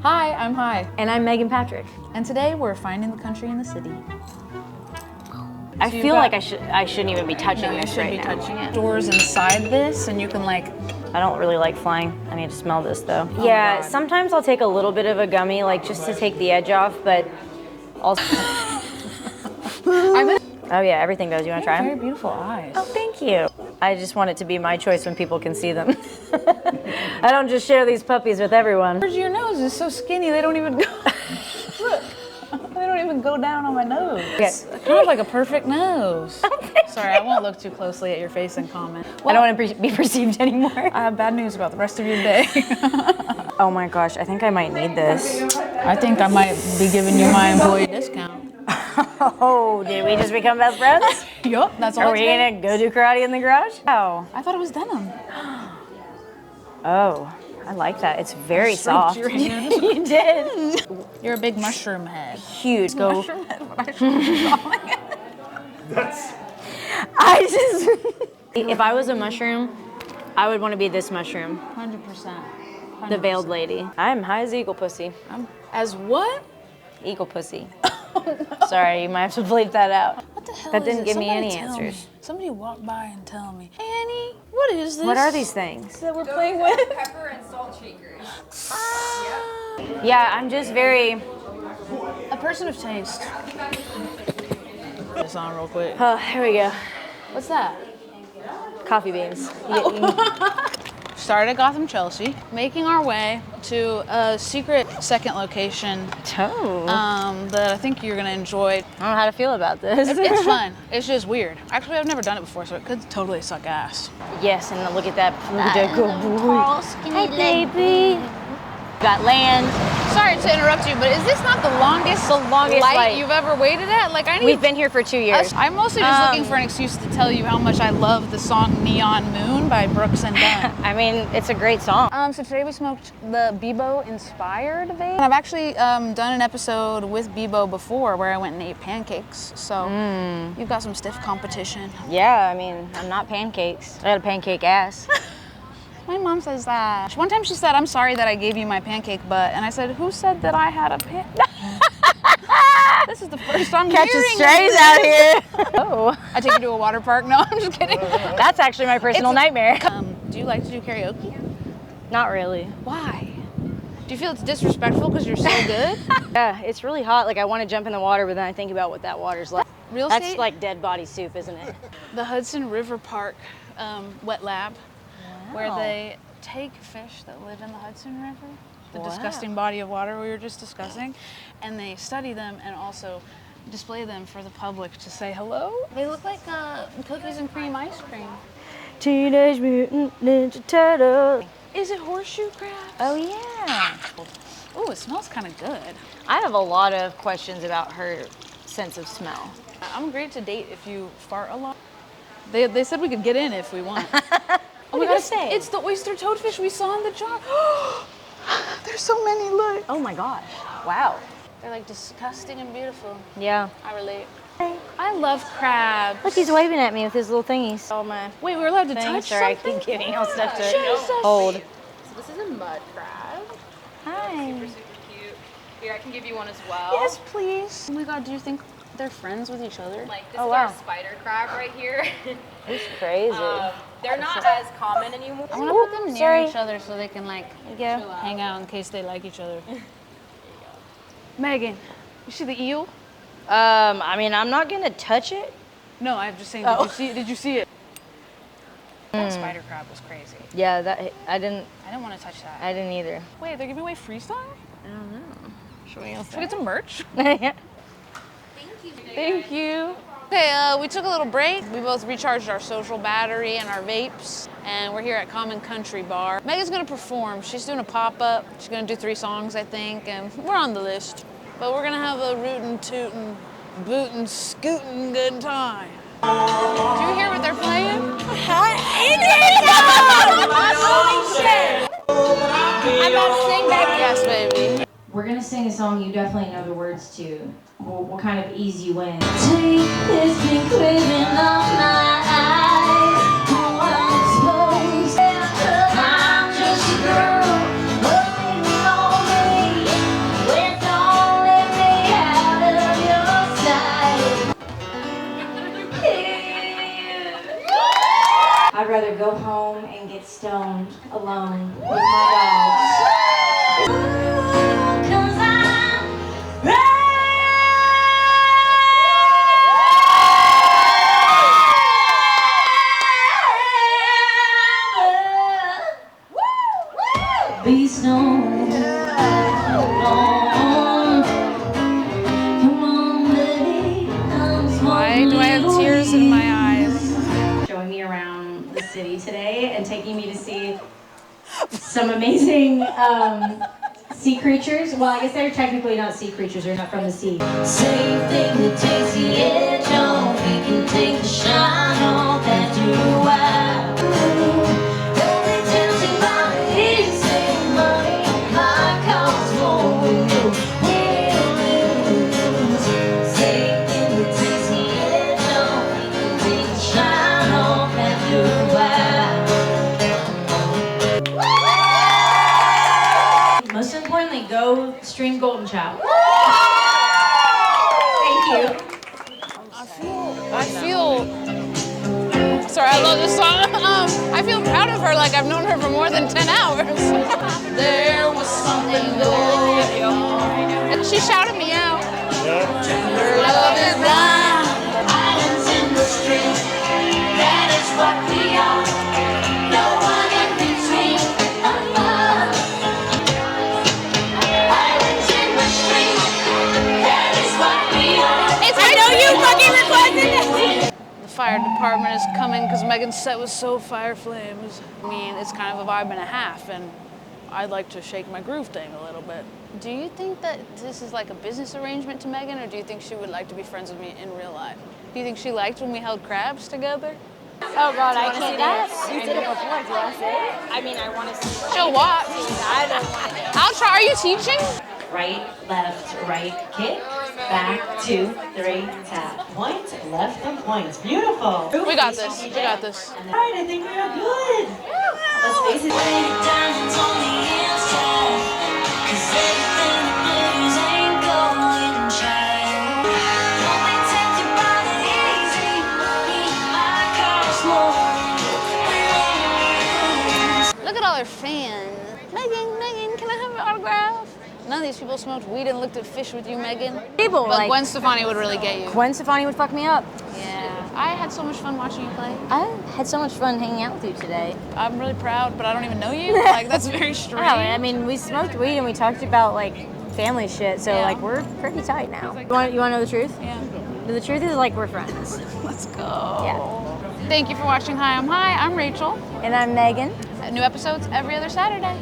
Hi, I'm Hi. And I'm Meghan Patrick. And today we're finding the country in the city. I feel like I shouldn't even be touching this right now. Touching it. Doors inside this, and you can like. I don't really like flying. I need to smell this though. Yeah, sometimes I'll take a little bit of a gummy, like just to take the edge off, but also. Oh yeah, everything goes. You want to try them? Very beautiful eyes. Oh, thank you. I just want it to be my choice when people can see them. I don't just share these puppies with everyone. Your nose is so skinny, they don't even go. Look, they don't even go down on my nose. It's kind of like a perfect nose. Sorry, I won't look too closely at your face and comment. Well, I don't want to be perceived anymore. I have bad news about the rest of your day. Oh my gosh, I think I might need this. I think I might be giving you my employee discount. Oh, did we just become best friends? Yup, that's all. Are we gonna go do karate in the garage? Oh. I thought it was denim. Oh, I like that. It's very soft. Your hand. You did. You're a big mushroom head. Huge. Go. Mushroom head. What I should be calling it. I just. If I was a mushroom, I would want to be this mushroom. 100%. The veiled lady. I'm high as eagle pussy. As what? Eagle pussy. Sorry, you might have to bleep that out. What the hell That is didn't it? give me Somebody any tell answers. me. Somebody walk by and tell me, hey Annie, what is this? What are these things? that we're playing with? Pepper and salt shakers. Yeah, I'm just very. A person of taste. This on real quick. Oh, here we go. What's that? Coffee beans. Started at Gotham, Chelsea, making our way to a secret second location Oh. that I think you're gonna enjoy. I don't know how to feel about this. It's fun. It's just weird. Actually, I've never done it before, so it could totally suck ass. Yes, and look at that good boy. Hey, baby. Got land. Sorry to interrupt you, but is this not the longest light you've ever waited at? Like, I need. We've been here for 2 years. I'm mostly just looking for an excuse to tell you how much I love the song Neon Moon by Brooks and Dunn. I mean, it's a great song. So today we smoked the Beboe Inspired vape. And I've actually done an episode with Beboe before where I went and ate pancakes. So you've got some stiff competition. Yeah, I mean, I'm not pancakes. I got a pancake ass. My mom says that. One time she said, I'm sorry that I gave you my pancake butt. And I said, who said that I had a This is the first time Catching strays out here. Oh. I take you to a water park? No, I'm just kidding. That's actually my personal nightmare. Do you like to do karaoke? Not really. Why? Do you feel it's disrespectful because you're so good? Yeah, it's really hot. Like, I want to jump in the water, but then I think about what that water's like. Real estate? That's like dead body soup, isn't it? The Hudson River Park wet lab, where they take fish that live in the Hudson River, the disgusting body of water we were just discussing, and they study them and also display them for the public to say hello. They look like cookies and cream ice cream. Teenage Mutant Ninja Turtle. Is it horseshoe crabs? Oh, yeah. Oh, it smells kind of good. I have a lot of questions about her sense of smell. I'm great to date if you fart a lot. They said we could get in if we want. Oh my God, it's the oyster toadfish we saw in the jar. There's so many, look. Oh my gosh, wow. They're like disgusting and beautiful. Yeah. I relate. I love crabs. Look, he's waving at me with his little thingies. Oh my. Wait, we're allowed to touch Sorry, something? I keep giving all stuff to Jesus. hold. So this is a mud crab. Hi. Super cute. Here, I can give you one as well. Yes, please. Oh my God, do you think they're friends with each other? Like, this Oh, is wow. our spider crab right here. He's crazy. They're not as common anymore. I want to put them near sorry. each other so they can like Yeah. hang out in case they like each other. Megan, you see the eel? I mean, I'm not gonna touch it. No, I'm just saying, did you see it? That spider crab was crazy. Yeah, that I didn't Want to touch that. I didn't either. Wait, they're giving away freestyle? I don't know. Should we Should we get some merch? Yeah. Thank you. Okay, we took a little break. We both recharged our social battery and our vapes, and we're here at Common Country Bar. Megan's gonna perform. She's doing a pop-up. She's gonna do 3 songs, I think, and we're on the list. But we're gonna have a rootin', tootin', bootin', scootin' good time. Do you hear what they're playing? I'm about to sing back. Yes, baby. We're gonna sing a song you definitely know the words to. We'll kind of ease you in. Take this big craving on my eyes. I'm supposed to. I'm just a girl, waiting on me. stoned, alone, with my dogs. Ooh, 'cause I'm ready. Be stoned. Why do I have tears in my eyes? Showing me around the city today and taking me to see some amazing sea creatures. Well, I guess they're technically not sea creatures, they're not from the sea. Same thing that takes the edge off, we can take the shine off after a while. Only tempting by the easy money, my cause for you will lose. Same thing that takes the edge off, we can take the shine off after a while. Most importantly, go stream Golden Child. Thank you. I feel, sorry, I love this song. I feel proud of her, like I've known her for more than 10 hours. There was something going on. And she shouted me out. Her love is blind. Islands in the street, that is what we are. No one in between. Islands in the street, that is what we are. I know you fucking requested it. The fire department is coming because Megan's set was so fire flames. I mean, it's kind of a vibe and a half, and I'd like to shake my groove thing a little bit. Do you think that this is like a business arrangement to Megan, or do you think she would like to be friends with me in real life? Do you think she liked when we held crabs together? Oh God, I can't dance. You did it before. Do you want to say it? I mean, I want to see. She'll watch. I don't want to. I'll try. Are you teaching? Right, left, right, kick, back, 2, 3, tap. Point, left, and point. Beautiful. We got this. We got this. All right, I think we are good. Let's face it. Diamonds on the inside, 'cause everything that glitters ain't gold and shine. Only tempted by the easy money, my car's more. Look at all her fans. Megan, can I have an autograph? None of these people smoked weed and looked at fish with you, Megan. People, But like, Gwen Stefani would really get you. Gwen Stefani would fuck me up. Yeah. I had so much fun watching you play. I had so much fun hanging out with you today. I'm really proud, but I don't even know you. Like, that's very strange. Yeah, I mean, we smoked weed and we talked about like family shit, so Yeah. like we're pretty tight now. You want to know the truth? Yeah. The truth is like we're friends. Let's go. Yeah. Thank you for watching Hi, I'm Rachel. And I'm Megan. New episodes every other Saturday.